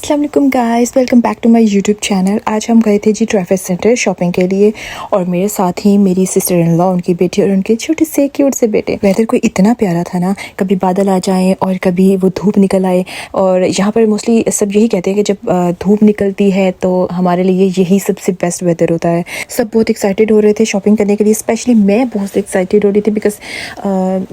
अस्सलाम वालेकुम guys, welcome back to my YouTube channel. आज हम गए थे जी ट्रैफिक सेंटर शॉपिंग के लिए और मेरे साथ ही मेरी सिस्टर इन लॉ, उनकी बेटी और उनके छोटे से क्यूट से बेटे। वेदर को इतना प्यारा था ना, कभी बादल आ जाएं और कभी वो धूप निकल आए। और यहाँ पर मोस्टली सब यही कहते हैं कि जब धूप निकलती है तो हमारे लिए यही सबसे बेस्ट वेदर होता है। सब बहुत एक्साइटेड हो रहे थे शॉपिंग करने के लिए, स्पेशली मैं बहुत एक्साइटेड हो रही थी बिकॉज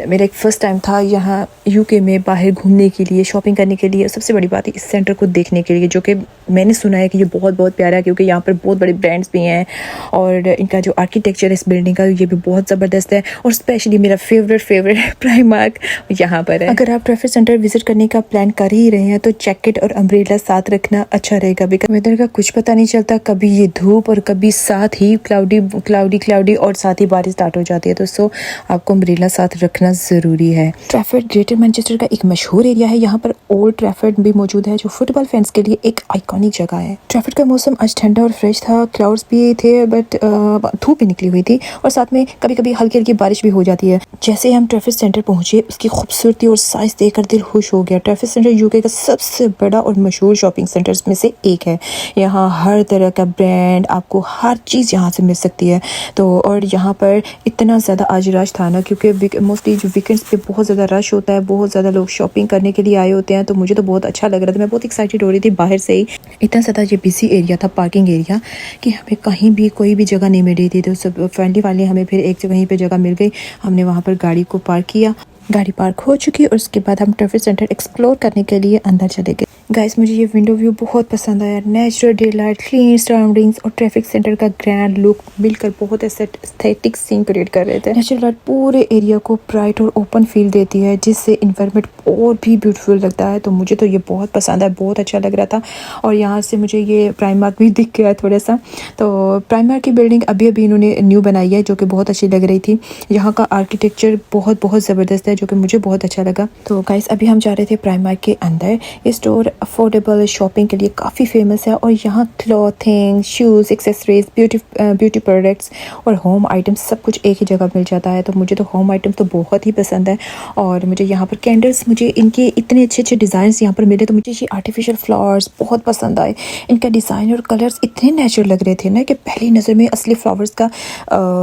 मेरा एक फ़र्स्ट टाइम था यहाँ यूके में बाहर घूमने के लिए, शॉपिंग करने के लिए। सबसे बड़ी बात है इस सेंटर को देखने के लिए, जो कि मैंने सुना है कि ये बहुत बहुत प्यारा है क्योंकि यहाँ पर बहुत बड़े ब्रांड्स भी हैं और इनका जो आर्किटेक्चर है इस बिल्डिंग का ये भी बहुत ज़बरदस्त है। और स्पेशली मेरा फेवरेट प्राइमार्क यहाँ पर है। अगर आप ट्रैफिक सेंटर विजिट करने का प्लान कर ही रहे हैं तो जैकेट और अम्ब्रेला साथ रखना अच्छा रहेगा बिकॉज वेदर का कुछ पता नहीं चलता, कभी ये धूप और कभी साथ ही क्लाउडी और साथ ही बारिश स्टार्ट हो जाती है। तो सो आपको अम्ब्रेला साथ रखना ज़रूरी है। ट्रैफिक ग्रेटर मैनचेस्टर का एक मशहूर एरिया है। यहाँ पर ओल्ड ट्रैफिक भी मौजूद है जो फुटबॉल फैंस के लिए एक आइकॉनिक जगह है। ट्रैफिक का मौसम आज ठंडा और फ्रेश था, क्लाउड्स भी थे बट धूप भी निकली हुई थी और साथ में कभी कभी हल्की हल्की बारिश भी हो जाती है। जैसे हम ट्रैफिक सेंटर पहुंचे उसकी खूबसूरती और साइज देखकर दिल खुश हो गया। ट्रैफिक सेंटर यूके का सबसे बड़ा और मशहूर शॉपिंग सेंटर्स में से एक है। यहाँ हर तरह का ब्रांड, आपको हर चीज़ यहाँ से मिल सकती है। तो और यहाँ पर इतना ज़्यादा आज रश था ना, क्योंकि मोस्टली जो वीकेंड्स पे बहुत ज़्यादा रश होता है, बहुत ज़्यादा लोग शॉपिंग करने के लिए आए होते हैं। तो मुझे तो बहुत अच्छा लग रहा था, मैं बहुत एक्साइटेड हो रही थी बाहर से ही। इतना ज़्यादा ये बिजी एरिया था, पार्किंग एरिया, कि हमें कहीं भी कोई भी जगह नहीं मिल रही थी। तो सब फ्रेंडली वाले हमें फिर एक जगह पे जगह मिल गई, हमने वहाँ पर गाड़ी को पार्क किया। गाड़ी पार्क हो चुकी और उसके बाद हम ट्रैफिक सेंटर एक्सप्लोर करने के लिए अंदर चले गए। गाइस, मुझे ये विंडो व्यू बहुत पसंद आया। Natural day light, clean surroundings और ट्रैफिक सेंटर का ग्रैंड लुक मिलकर बहुत एस्थेटिक सीन क्रिएट कर रहे थे। नेचुरल लाइट पूरे एरिया को ब्राइट और ओपन फील देती है जिससे इन्वायरमेंट और भी ब्यूटीफुल लगता है। तो मुझे तो ये बहुत पसंद है, बहुत अच्छा लग रहा था। और यहाँ से मुझे ये प्राइमार्क भी दिख गया थोड़ा सा। तो प्राइमार्क की बिल्डिंग अभी इन्होंने न्यू बनाई है जो कि बहुत अच्छी लग रही थी। यहाँ का आर्किटेक्चर बहुत ज़बरदस्त है जो कि मुझे बहुत अच्छा लगा। तो गाइस, अभी हम जा रहे थे प्राइमार्क के अंदर। ये स्टोर अफोर्डेबल शॉपिंग के लिए काफ़ी फेमस है और यहाँ clothing, shoes, accessories, beauty products और होम आइटम्स सब कुछ एक ही जगह मिल जाता है। तो मुझे तो होम आइटम्स तो बहुत ही पसंद है। और मुझे यहाँ पर कैंडल्स, मुझे इनके इतने अच्छे डिज़ाइंस यहाँ पर मिले तो मुझे ये आर्टिफिशियल फ्लावर्स बहुत पसंद आए। इनका डिज़ाइन और कलर्स इतने नेचुरल लग रहे थे ना कि पहली नज़र में असली फ्लावर्स का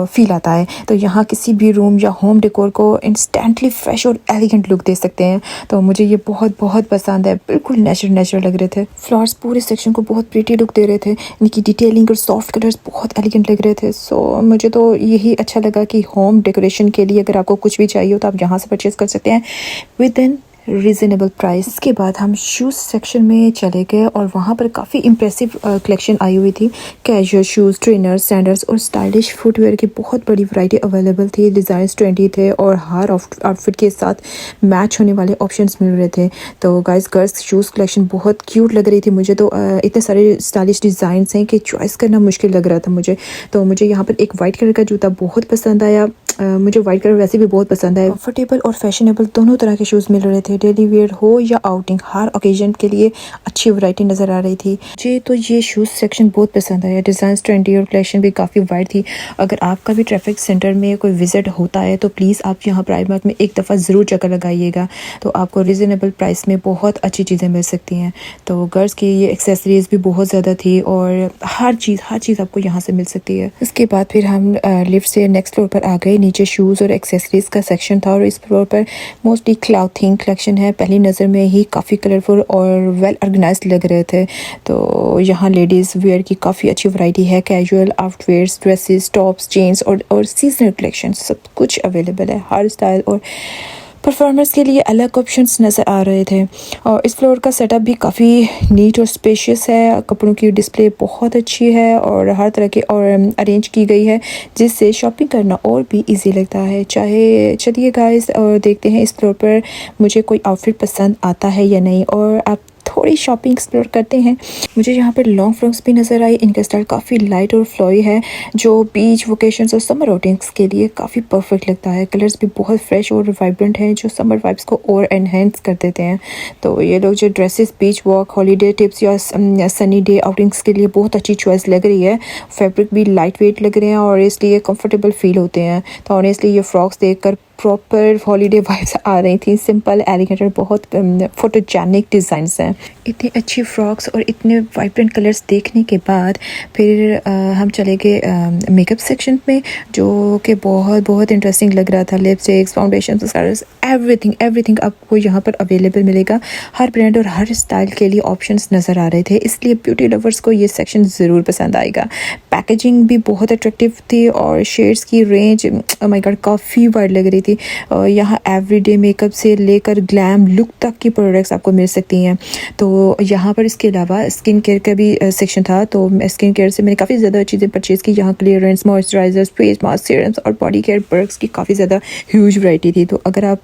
फील आता है। तो यहाँ किसी भी रूम या होम डेकोर को इंस्टेंटली फ्रेश और एलिगेंट लुक दे सकते हैं। तो मुझे ये बहुत पसंद है, बिल्कुल नेचुरल लग रहे थे। फ्लावर्स पूरे सेक्शन को बहुत प्रीटी लुक दे रहे थे। इनकी डिटेलिंग और सॉफ्ट कलर्स बहुत एलिगेंट लग रहे थे। सो मुझे तो यही अच्छा लगा कि होम डेकोरेशन के लिए अगर आपको कुछ भी चाहिए हो तो आप यहाँ से परचेज़ कर सकते हैं विद इन रीज़नेबल प्राइस। इसके बाद हम शूज़ सेक्शन में चले गए और वहाँ पर काफ़ी इम्प्रेसिव कलेक्शन आई हुई थी। कैजुअल शूज़, ट्रेनर्स, सैंडल्स और स्टाइलिश फुटवेयर की बहुत बड़ी वैरायटी अवेलेबल थी। डिज़ाइंस ट्रेंडी थे और हर आउटफिट के साथ मैच होने वाले ऑप्शंस मिल रहे थे। तो गाइस, गर्ल्स शूज़ कलेक्शन बहुत क्यूट लग रही थी मुझे। तो इतने सारे स्टाइलिश डिज़ाइंस हैं कि चॉइस करना मुश्किल लग रहा था मुझे। तो मुझे यहाँ पर एक वाइट कलर का जूता बहुत पसंद आया। मुझे वाइट कलर वैसे भी बहुत पसंद है। कंफर्टेबल और फैशनेबल दोनों तरह के शूज़ मिल रहे थे। डेली वेयर हो या आउटिंग, हर ओकेजन के लिए अच्छी वैरायटी नज़र आ रही थी। मुझे तो ये शूज़ सेक्शन बहुत पसंद आया। डिज़ाइन ट्रेंडी और कलेक्शन भी काफ़ी वाइड थी। अगर आपका भी ट्रैफिक सेंटर में कोई विजिट होता है तो प्लीज़ आप यहाँ प्राइमार्क में एक दफ़ा ज़रूर चक्कर लगाइएगा। तो आपको रिजनेबल प्राइस में बहुत अच्छी चीज़ें मिल सकती हैं। तो गर्ल्स की ये एक्सेसरीज भी बहुत ज़्यादा थी और हर चीज़ आपको यहाँ से मिल सकती है। उसके बाद फिर हम लिफ्ट से नेक्स्ट फ्लोर पर आ गए। नीचे शूज़ और एक्सेसरीज का सेक्शन था और इस फ्लोर पर मोस्टली क्लॉथिंग कलेक्शन है। पहली नज़र में ही काफ़ी कलरफुल और वेल ऑर्गेनाइज्ड लग रहे थे। तो यहाँ लेडीज़ वेयर की काफ़ी अच्छी वैरायटी है। कैजुअल आउटवेयर्स, ड्रेसेस, टॉप्स, जीन्स और सीजनल कलेक्शन सब कुछ अवेलेबल है। हर स्टाइल और परफॉर्मर्स के लिए अलग ऑप्शंस नज़र आ रहे थे। और इस फ्लोर का सेटअप भी काफ़ी नीट और स्पेशियस है। कपड़ों की डिस्प्ले बहुत अच्छी है और हर तरह के और अरेंज की गई है जिससे शॉपिंग करना और भी इजी लगता है। चाहे चलिए गाइस और देखते हैं इस फ्लोर पर मुझे कोई आउटफिट पसंद आता है या नहीं और आप थोड़ी शॉपिंग एक्सप्लोर करते हैं। मुझे यहाँ पर लॉन्ग फ्रॉक्स भी नज़र आई। इनका स्टाइल काफ़ी लाइट और फ्लोई है जो बीच वोकेशंस और समर आउटिंग्स के लिए काफ़ी परफेक्ट लगता है। कलर्स भी बहुत फ्रेश और वाइब्रेंट हैं जो समर वाइब्स को और एनहेंस कर देते हैं। तो ये लोग जो ड्रेसेस बीच वॉक, हॉलीडे टिप्स या सनी डे आउटिंग्स के लिए बहुत अच्छी चॉइस लग रही है। फैब्रिक भी लाइट वेट लग रहे हैं और इसलिए कंफर्टेबल फील होते हैं। तो ऑनेस्टली ये फ्रॉक्स देखकर प्रॉपर हॉलीडे वाइब्स आ रही थी। सिंपल, एलिगेंट और बहुत फोटोजेनिक डिज़ाइंस हैं। इतनी अच्छी फ्रॉक्स और इतने वाइब्रेंट कलर्स देखने के बाद फिर हम चले गए मेकअप सेक्शन में, जो कि बहुत बहुत इंटरेस्टिंग लग रहा था। लिपस्टिक्स, फाउंडेशन, मस्कारास, एवरीथिंग आपको यहाँ पर अवेलेबल मिलेगा। हर ब्रांड और हर स्टाइल के लिए ऑप्शंस नज़र आ रहे थे, इसलिए ब्यूटी लवर्स को ये सेक्शन ज़रूर पसंद आएगा। पैकेजिंग भी बहुत अट्रैक्टिव थी और शेड्स की रेंज ओह माय गॉड काफ़ी वाइड लग रही थी। यहाँ एवरीडे मेकअप से लेकर ग्लैम लुक तक की प्रोडक्ट्स आपको मिल सकती हैं। तो यहाँ पर इसके अलावा स्किन केयर का भी सेक्शन था, तो स्किन केयर से मैंने काफ़ी ज़्यादा चीज़ें परचेज़ की। यहाँ clearance, moisturisers, face mask, serums और बॉडी केयर प्रोडक्ट्स की काफ़ी ज़्यादा ह्यूज वैरायटी थी। तो अगर आप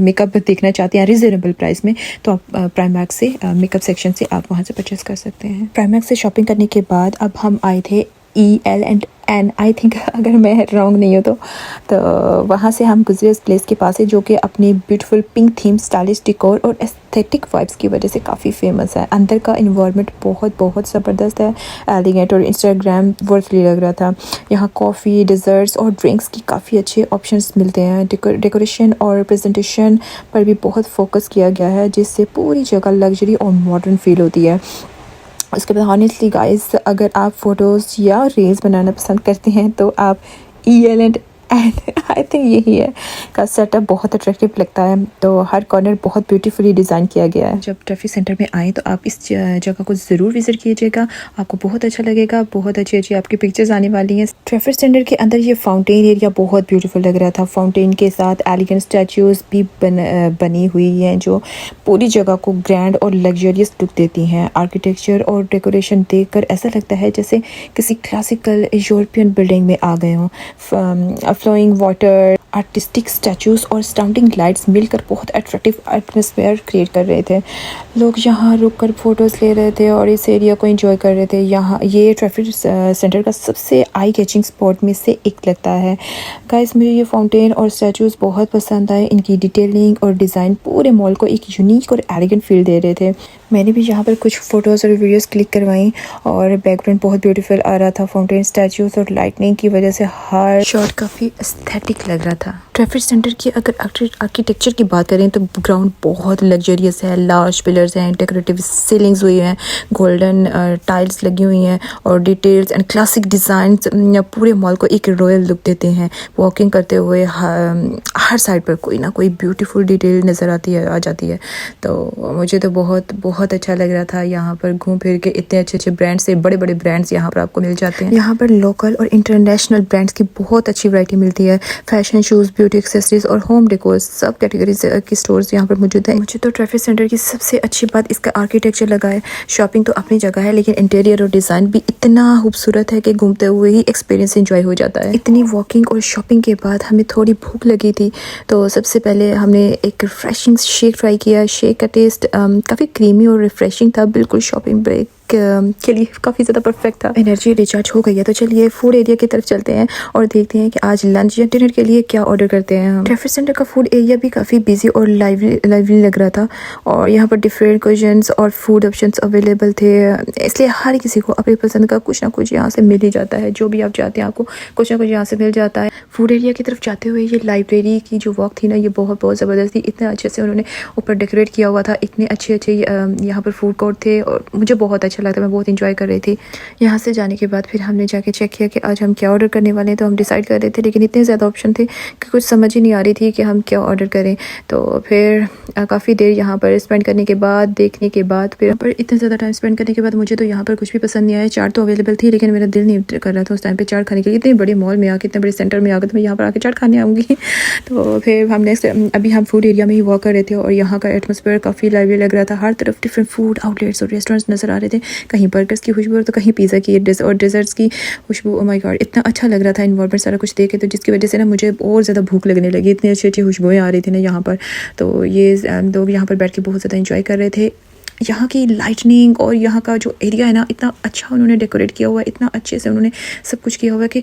मेकअप देखना चाहते हैं रिजनेबल प्राइस में, तो आप प्राइमैक्स से मेकअप सेक्शन से आप वहाँ से परचेज़ कर सकते हैं। प्राइमैक्स से शॉपिंग करने के बाद अब हम आए थे EL&N, आई थिंक अगर मैं रॉन्ग नहीं हूँ तो वहाँ से हम गुजरे उस प्लेस के पास है, जो कि अपनी ब्यूटीफुल पिंक थीम, स्टाइलिश डिकोर और एस्थेटिक वाइब्स की वजह से काफ़ी फेमस है। अंदर का इन्वायरमेंट बहुत बहुत ज़बरदस्त है, एलिगेंट और इंस्टाग्राम वर्थली लग रहा था। यहाँ कॉफ़ी, डिज़र्ट्स और ड्रिंक्स की काफ़ी अच्छे ऑप्शंस मिलते हैं। डेकोरेशन और प्रेजेंटेशन पर भी बहुत फोकस किया गया है, जिससे पूरी जगह लग्जरी और मॉडर्न फील होती है। उसके बाद हॉनेस्टली गाइस, अगर आप फ़ोटोज़ या रील्स बनाना पसंद करते हैं तो आप EL&N आई थिंक यही है का सेटअप बहुत अट्रैक्टिव लगता है। तो हर कॉर्नर बहुत ब्यूटीफुली डिज़ाइन किया गया है। जब ट्रैफिक सेंटर में आए तो आप इस जगह को ज़रूर विज़िट कीजिएगा, आपको बहुत अच्छा लगेगा। बहुत अच्छी अच्छी आपकी पिक्चर्स आने वाली हैं। ट्रैफिक सेंटर के अंदर ये फाउंटेन एरिया बहुत ब्यूटीफुल लग रहा था। फाउंटेन के साथ एलिगेंट स्टैचूज़ भी बनी हुई हैं, जो पूरी जगह को ग्रैंड और लग्जरियस लुक देती हैं। आर्किटेक्चर और डेकोरेशन देखकर ऐसा लगता है जैसे किसी क्लासिकल यूरोपियन बिल्डिंग में आ गए हों। फ्लोइंग वाटर, आर्टिस्टिक स्टैचूज़ और स्टाउंडिंग लाइट्स मिलकर बहुत अट्रैक्टिव एटमॉस्फेयर क्रिएट कर रहे थे। लोग यहाँ रुककर फ़ोटोज़ ले रहे थे और इस एरिया को एंजॉय कर रहे थे। यहाँ ये ट्रैफिक सेंटर का सबसे आई कैचिंग स्पॉट में से एक लगता है। गाइस, मुझे ये फाउंटेन और स्टैचूज़ बहुत पसंद आए। इनकी डिटेलिंग और डिज़ाइन पूरे मॉल को एक यूनिक और एलिगेंट फील दे रहे थे। मैंने भी यहाँ पर कुछ फ़ोटोज़ और वीडियोज़ क्लिक करवाई और बैकग्राउंड बहुत ब्यूटीफुल आ रहा था। फाउंटेन, स्टैचूज़ और लाइटनिंग की वजह से हर शॉट काफ़ी एस्थेटिक लग रहा था। ट्रैफिक सेंटर की अगर आर्किटेक्चर की बात करें तो ग्राउंड बहुत लग्जरियस है। लार्ज पिलर्स हैं, डेकोरेटिव सीलिंग्स हुई हैं, गोल्डन टाइल्स लगी हुई हैं और डिटेल्स एंड क्लासिक डिज़ाइन पूरे मॉल को एक रॉयल लुक देते हैं। वॉकिंग करते हुए हर साइड पर कोई ना कोई ब्यूटीफुल डिटेल नज़र आ जाती है। तो मुझे तो बहुत अच्छा लग रहा था। यहाँ पर घूम फिर के इतने अच्छे ब्रांड्स से बड़े ब्रांड्स यहाँ पर आपको मिल जाते हैं। यहाँ पर लोकल और इंटरनेशनल ब्रांड्स की बहुत अच्छी वैरायटी मिलती है। फैशन, शूज़, ब्यूटी एक्सेसरीज और होम डेकोर सब कैटेगरीज की स्टोर्स यहाँ पर मौजूद है। मुझे तो ट्रैफिक सेंटर की सबसे अच्छी बात इसका आर्किटेक्चर लगा है। शॉपिंग तो अपनी जगह है, लेकिन इंटीरियर और डिज़ाइन भी इतना खूबसूरत है कि घूमते हुए ही एक्सपीरियंस एंजॉय हो जाता है। इतनी वॉकिंग और शॉपिंग के बाद हमें थोड़ी भूख लगी थी, तो सबसे पहले हमने एक रिफ्रेशिंग शेक ट्राई किया। शेक का टेस्ट काफ़ी क्रीमी और रिफ्रेशिंग था, बिल्कुल शॉपिंग ब्रेक के लिए काफ़ी ज़्यादा परफेक्ट था। एनर्जी रिचार्ज हो गई है, तो चलिए फूड एरिया की तरफ चलते हैं और देखते हैं कि आज लंच या डिनर के लिए क्या ऑर्डर करते हैं हम। ट्रैफिक सेंटर का फूड एरिया भी काफ़ी बिजी और लाइवली लग रहा था और यहाँ पर डिफरेंट क्विज़न्स और फूड ऑप्शंस अवेलेबल थे, इसलिए हर किसी को अपनी पसंद का कुछ ना कुछ यहाँ से मिल ही जाता है। जो भी आप चाहते हैं आपको कुछ ना कुछ यहाँ से मिल जाता है। फूड एरिया की तरफ जाते हुए ये लाइब्रेरी की जो वॉक थी ना, ये बहुत ज़बरदस्त थी। इतने अच्छे से उन्होंने ऊपर डेकोरेट किया हुआ था, इतने अच्छे यहाँ पर फूड कोर्ट थे और मुझे बहुत अच्छा लगता, मैं बहुत इंजॉय कर रही थी। यहाँ से जाने के बाद फिर हमने जाके चेक किया कि आज हम क्या ऑर्डर करने वाले हैं, तो हम डिसाइड कर रहे थे, लेकिन इतने ज़्यादा ऑप्शन थे कि कुछ समझ ही नहीं आ रही थी कि हम क्या ऑर्डर करें। तो फिर काफ़ी देर यहाँ पर स्पेंड करने के बाद, देखने के बाद, फिर पर इतने ज़्यादा टाइम स्पेंड करने के बाद मुझे तो यहाँ पर कुछ भी पसंद नहीं आया। चाट तो अवेलेबल थी, लेकिन मेरा दिल नहीं कर रहा था उस टाइम पे चाट खाने के लिए। इतने बड़े मॉल में आके, इतने बड़े सेंटर में आकर तो मैं यहाँ पर आके चाट खाने आऊँगी। तो फिर हम नेक्स्ट अभी हम फूड एरिया में ही वॉक कर रहे थे और यहाँ का एटमॉस्फेयर काफ़ी लाइवली लग रहा था। हर तरफ डिफरेंट फूड आउटलेट्स और रेस्टोरेंट्स नज़र आ रहे थे। कहीं बर्गर्स की खुशबू तो कहीं पिज़्ज़ा की और डेजर्ट्स की खुशबू। ओह माय गॉड, इतना अच्छा लग रहा था इन्वायरमेंट सारा कुछ देखे, तो जिसकी वजह से ना मुझे और ज़्यादा भूख लगने लगी। इतनी अच्छी खुशबुएँ आ रही थी ना यहाँ पर। तो ये लोग यहाँ पर बैठ के बहुत ज़्यादा इंजॉय कर रहे थे। यहाँ की लाइटनिंग और यहाँ का जो एरिया है ना, इतना अच्छा उन्होंने डेकोरेट किया हुआ है, इतना अच्छे से उन्होंने सब कुछ किया हुआ है कि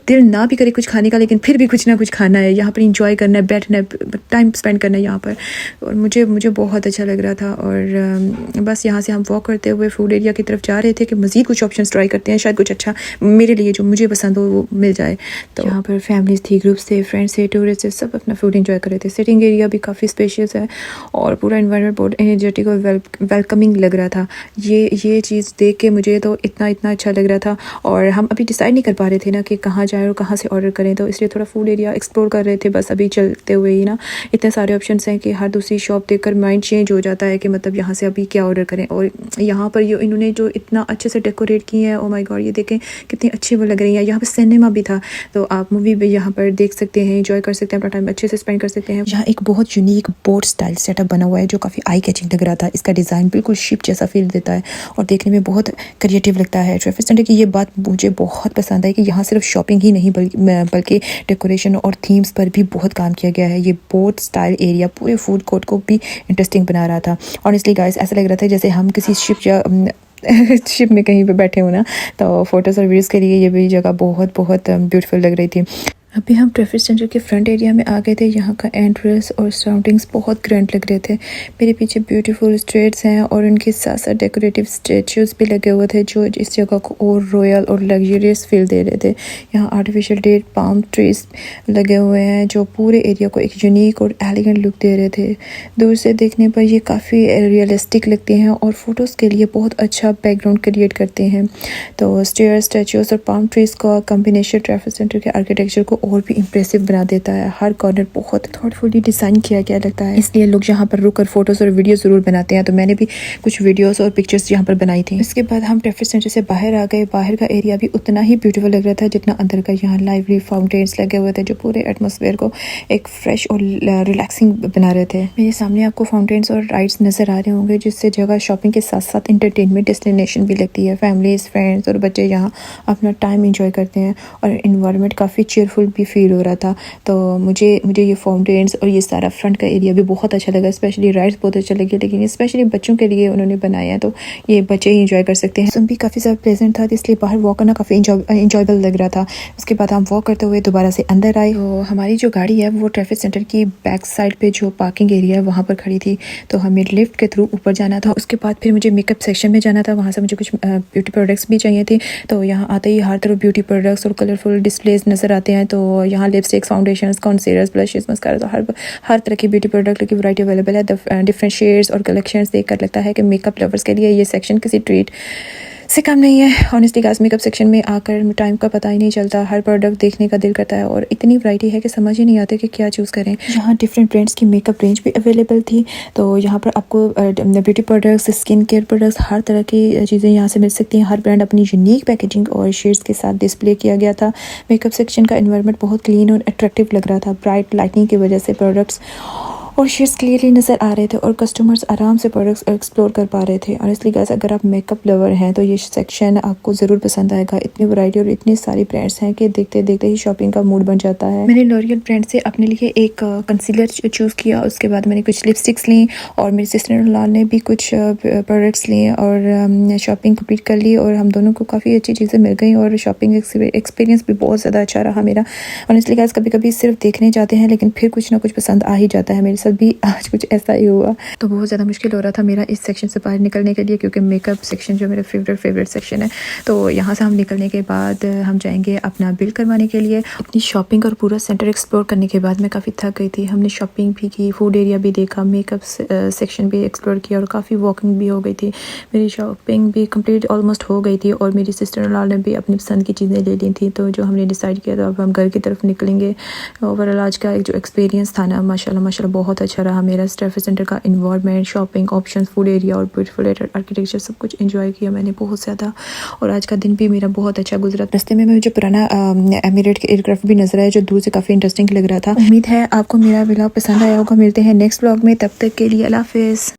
दिल ना भी करे कुछ खाने का, लेकिन फिर भी कुछ ना कुछ खाना है, यहाँ पर इंजॉय करना है, बैठना है, टाइम स्पेंड करना है यहाँ पर। और मुझे बहुत अच्छा लग रहा था। और बस यहाँ से हम वॉक करते हुए फूड एरिया की तरफ जा रहे थे कि मज़ीद कुछ ऑप्शंस ट्राई करते हैं, शायद कुछ अच्छा मेरे लिए जो मुझे पसंद हो वो मिल जाए। तो यहाँ पर फैमिलीज थी, ग्रुप्स थे, फ्रेंड्स थे, टूरिस्ट थे, सब अपना फूड एंजॉय कर रहे थे। सिटिंग एरिया भी काफ़ी स्पेशियस है और पूरा इन्वायरमेंट बहुत एनर्जेटिक और वेलकमिंग लग रहा था। ये चीज़ देख के मुझे तो इतना अच्छा लग रहा था। और हम अभी डिसाइड नहीं कर पा रहे थे ना कि कहाँ जाए और कहाँ से ऑर्डर करें, तो इसलिए थोड़ा फूड एरिया एक्सप्लोर कर रहे थे बस अभी चलते हुए ही ना। इतने सारे ऑप्शंस हैं कि हर दूसरी शॉप देखकर माइंड चेंज हो जाता है कि मतलब यहाँ से अभी क्या ऑर्डर करें। और यहाँ पर इन्होंने जो इतना अच्छे से डेकोरेट किए हैं, ओ माय गॉड, ये देखें कितनी अच्छी वो लग रही है। यहाँ पर सिनेमा भी था, तो आप मूवी भी यहाँ पर देख सकते हैं, एंजॉय कर सकते हैं, अपना टाइम अच्छे से स्पेंड कर सकते हैं। यहाँ एक बहुत यूनिक बोट स्टाइल सेटअप बना हुआ है जो काफ़ी आई कैचिंग लग रहा था। इसका डिज़ाइन बिल्कुल शिप जैसा फील देता है और देखने में बहुत क्रिएटिव लगता है। ट्रैफिक सेंटर की ये बात मुझे बहुत पसंद है कि यहाँ सिर्फ शॉपिंग ही नहीं बल्कि डेकोरेशन और थीम्स पर भी बहुत काम किया गया है। ये बोट स्टाइल एरिया पूरे फूड कोर्ट को भी इंटरेस्टिंग बना रहा था। ऑनेस्टली गाइस, ऐसा लग रहा था जैसे हम किसी शिप या शिप में कहीं पे बैठे हो ना। तो फोटोज़ और वीडियोज़ के लिए ये भी जगह बहुत ब्यूटीफुल लग रही थी। अभी हम ट्रैफिक सेंटर के फ्रंट एरिया में आ गए थे। यहाँ का एंट्रेंस और सराउंडिंग्स बहुत ग्रैंड लग रहे थे। मेरे पीछे ब्यूटीफुल स्ट्रीट्स हैं और उनके साथ साथ डेकोरेटिव स्टैचूज़ भी लगे हुए थे जो इस जगह को और रॉयल और लग्जरियस फील दे रहे थे। यहाँ आर्टिफिशियल डेट पाम ट्रीज लगे हुए हैं जो पूरे एरिया को एक यूनिक और एलिगेंट लुक दे रहे थे। दूर से देखने पर ये काफ़ी रियलिस्टिक लगते हैं और फोटोज़ के लिए बहुत अच्छा बैकग्राउंड क्रिएट करते हैं। तो स्टेयर, स्टैचूज़ और पाम ट्रीज का कॉम्बिनेशन ट्रैफिक सेंटर के आर्किटेक्चर को और भी इम्प्रेसिव बना देता है। हर कॉर्नर बहुत थॉटफुली डिज़ाइन किया गया लगता है, इसलिए लोग यहाँ पर रुककर फोटोज़ और वीडियो ज़रूर बनाते हैं। तो मैंने भी कुछ वीडियोस और पिक्चर्स यहाँ पर बनाई थी। इसके बाद हम ट्रैफिक सेंटर से बाहर आ गए। बाहर का एरिया भी उतना ही ब्यूटीफुल लग रहा था जितना अंदर का। यहाँ लाइवली फाउंटेन्स लगे हुए थे जो पूरे एटमॉस्फेयर को एक फ्रेश और रिलैक्सिंग बना रहे थे। मेरे सामने आपको फाउंटेन्स और राइड्स नज़र आ रहे होंगे जिससे जगह शॉपिंग के साथ साथ इंटरटेनमेंट डेस्टिनेशन भी लगती है। फैमिलीज, फ्रेंड्स और बच्चे यहाँ अपना टाइम इंजॉय करते हैं और इन्वायरमेंट काफ़ी चेयरफुल भी फील हो रहा था। तो मुझे ये फाउंटेन्स और ये सारा फ्रंट का एरिया भी बहुत अच्छा लगा। स्पेशली राइड्स बहुत अच्छा लगे, लेकिन स्पेशली बच्चों के लिए उन्होंने बनाया है तो ये बच्चे ही इंजॉय कर सकते हैं। भी काफ़ी ज़्यादा प्लेजेंट था, इसलिए बाहर वॉक करना काफ़ी इंजॉयबल लग रहा था। उसके बाद हम वॉक करते हुए दोबारा से अंदर आए। तो हमारी जो गाड़ी है वो ट्रैफिक सेंटर की बैक साइड पे जो पार्किंग एरिया है वहाँ पर खड़ी थी। तो हमें लिफ्ट के थ्रू ऊपर जाना था। उसके बाद फिर मुझे मेकअप सेक्शन में जाना था, वहाँ से मुझे कुछ ब्यूटी प्रोडक्ट्स भी चाहिए थे। तो यहाँ आते ही हर तरफ ब्यूटी प्रोडक्ट्स और कलरफुल डिस्प्लेज नज़र आते हैं। तो यहाँ lipstick, foundation, concealers, blushes, mascara, तो हर तरह की ब्यूटी प्रोडक्ट की वैरायटी अवेलेबल है। डिफरेंट शेड्स और कलेक्शंस देखकर लगता है कि मेकअप लवर्स के लिए ये सेक्शन किसी ट्रीट से कम नहीं है। ऑनेस्टली गाइस, मेकअप सेक्शन में आकर टाइम का पता ही नहीं चलता। हर प्रोडक्ट देखने का दिल करता है और इतनी वैरायटी है कि समझ ही नहीं आते कि क्या चूज़ करें। यहाँ डिफरेंट ब्रांड्स की मेकअप रेंज भी अवेलेबल थी। तो यहाँ पर आपको beauty products, skin care products, हर तरह की चीज़ें यहाँ से मिल सकती हैं। हर ब्रांड अपनी यूनिक पैकेजिंग और शेड्स के साथ डिस्प्ले किया गया था। मेकअप सेक्शन का एनवायरनमेंट बहुत क्लीन और अट्रैक्टिव लग रहा था। ब्राइट लाइटिंग की वजह से प्रोडक्ट्स और शेड्स क्लियरली नज़र आ रहे थे और कस्टमर्स आराम से प्रोडक्ट्स एक्सप्लोर कर पा रहे थे। ऑनेस्टली गाइस, अगर आप मेकअप लवर हैं तो ये सेक्शन आपको ज़रूर पसंद आएगा। इतनी वैरायटी और इतनी सारी ब्रांड्स हैं कि देखते देखते ही शॉपिंग का मूड बन जाता है। मैंने लॉरियल ब्रांड से अपने लिए एक कंसीलर चूज़ किया। उसके बाद मैंने कुछ लिपस्टिक्स ली और मेरी सिस्टर इन लॉ ने भी कुछ प्रोडक्ट्स लिए और शॉपिंग कंप्लीट कर ली और हम दोनों को काफ़ी अच्छी चीज़ें मिल गई और शॉपिंग एक्सपीरियंस भी बहुत ज़्यादा अच्छा रहा मेरा। ऑनेस्टली गाइस, कभी कभी सिर्फ देखने जाते हैं लेकिन फिर कुछ ना कुछ पसंद आ ही जाता है। मेरे भी आज कुछ ऐसा ही हुआ। तो बहुत ज़्यादा मुश्किल हो रहा था मेरा इस सेक्शन से बाहर निकलने के लिए, क्योंकि मेकअप सेक्शन जो मेरा फेवरेट सेक्शन है। तो यहाँ से हम निकलने के बाद हम जाएंगे अपना बिल करवाने के लिए। अपनी शॉपिंग और पूरा सेंटर एक्सप्लोर करने के बाद मैं काफ़ी थक गई थी। हमने शॉपिंग भी की, फूड एरिया भी देखा, मेकअप सेक्शन भी एक्सप्लोर किया और काफ़ी वॉकिंग भी हो गई थी। मेरी शॉपिंग भी कंप्लीट ऑलमोस्ट हो गई थी और मेरी सिस्टर इन लॉ ने भी अपनी पसंद की चीज़ें ले ली थी। तो जो हमने डिसाइड किया था अब हम घर की तरफ निकलेंगे। ओवरऑल आज का एक जो एक्सपीरियंस था ना, माशाल्लाह बहुत अच्छा रहा मेरा। ट्रैफिक सेंटर का environment, shopping options, food area और ब्यूटीफुल आर्किटेक्चर सब कुछ एंजॉय किया मैंने बहुत ज़्यादा। और आज का दिन भी मेरा बहुत अच्छा गुजरा। रास्ते में मुझे पुराना एमिरेट के एयरक्राफ्ट भी नजर आया जो दूर से काफ़ी इंटरेस्टिंग लग रहा था। उम्मीद है आपको मेरा व्लॉग पसंद आया होगा। मिलते हैं नेक्स्ट व्लॉग में, तब तक के लिए अल्लाह हाफिज़।